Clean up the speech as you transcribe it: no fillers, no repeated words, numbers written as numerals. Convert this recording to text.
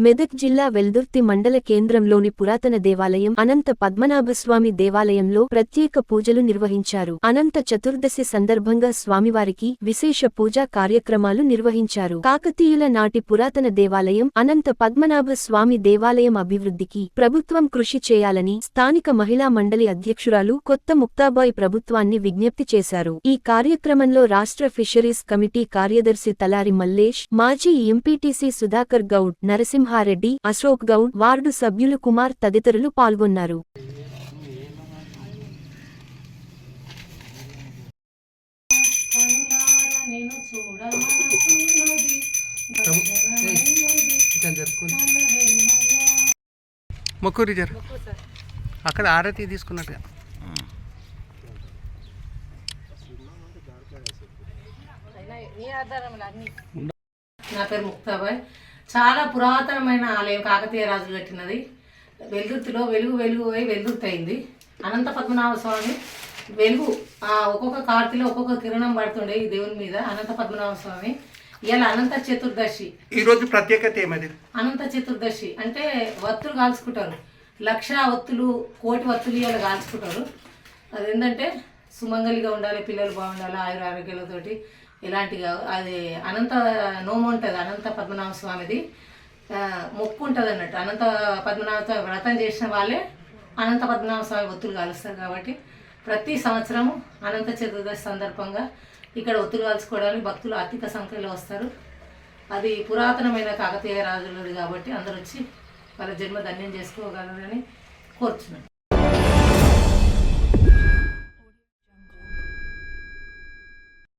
మెదక్ జిల్లా వెల్దుర్తి మండల కేంద్రంలోని పురాతన దేవాలయం అనంత పద్మనాభస్వామి దేవాలయంలో ప్రత్యేక పూజలు నిర్వహించారు. అనంత చతుర్దశి సందర్భంగా స్వామివారికి విశేష పూజా కార్యక్రమాలు నిర్వహించారు. కాకతీయుల నాటి పురాతన దేవాలయం అనంత పద్మనాభ స్వామి దేవాలయం అభివృద్ధికి ప్రభుత్వం కృషి చేయాలని స్థానిక మహిళా మండలి అధ్యక్షురాలు కొత్త ముక్తాబాయ్ ప్రభుత్వాన్ని విజ్ఞప్తి చేశారు. ఈ కార్యక్రమంలో రాష్ట్ర ఫిషరీస్ కమిటీ కార్యదర్శి తలారి మల్లేష్, మాజీ ఎంపీటీసీ సుధాకర్ గౌడ్, నరసింహారెడ్డి, అశోక్ గౌడ్, వార్డు సభ్యులు కుమార్ తదితరులు పాల్గొన్నారు. మొక్కురి జర అక్కడ ఆరతి తీసుకున్నట్టుగా. నా పేరు ముక్తాబాయ్. చాలా పురాతనమైన ఆలయం కాకతీయ రాజులు కట్టినది. వెల్దుర్తిలో వెలుగు పోయి వెల్దుర్తి అయింది. అనంత పద్మనాభ స్వామి వెలుగు ఒక్కొక్క కార్తీలో ఒక్కొక్క కిరణం పడుతుండే ఈ దేవుని మీద. అనంత పద్మనాభ స్వామి ఇవాళ అనంత చతుర్దశి. ఈ రోజు ప్రత్యేకత ఏమది? అనంత చతుర్దశి అంటే వత్తులు కాల్చుకుంటారు. 1,00,000 ఒత్తులు, 1,00,00,000 ఒత్తులు ఇవాళ కాల్చుకుంటారు. అదేంటంటే సుమంగలిగా ఉండాలి, పిల్లలు బాగుండాలి, ఆరోగ్యాలతోటి ఇలాంటిగా. అది అనంత నోము ఉంటుంది. అనంత పద్మనాభ స్వామిది మొక్కు ఉంటుంది అన్నట్టు. అనంత పద్మనాభ స్వామి వ్రతం చేసిన వాళ్ళే అనంత పద్మనాభ స్వామి ఒత్తులు కాలుస్తారు. కాబట్టి ప్రతి సంవత్సరము అనంత చతుర్దశి సందర్భంగా ఇక్కడ ఒత్తులు కాల్చుకోవడానికి భక్తులు అధిక సంఖ్యలో వస్తారు. అది పురాతనమైన కాకతీయ రాజులది కాబట్టి అందరూ వచ్చి వాళ్ళ జన్మ ధన్యం చేసుకోగలరని కోరుచున్నాను.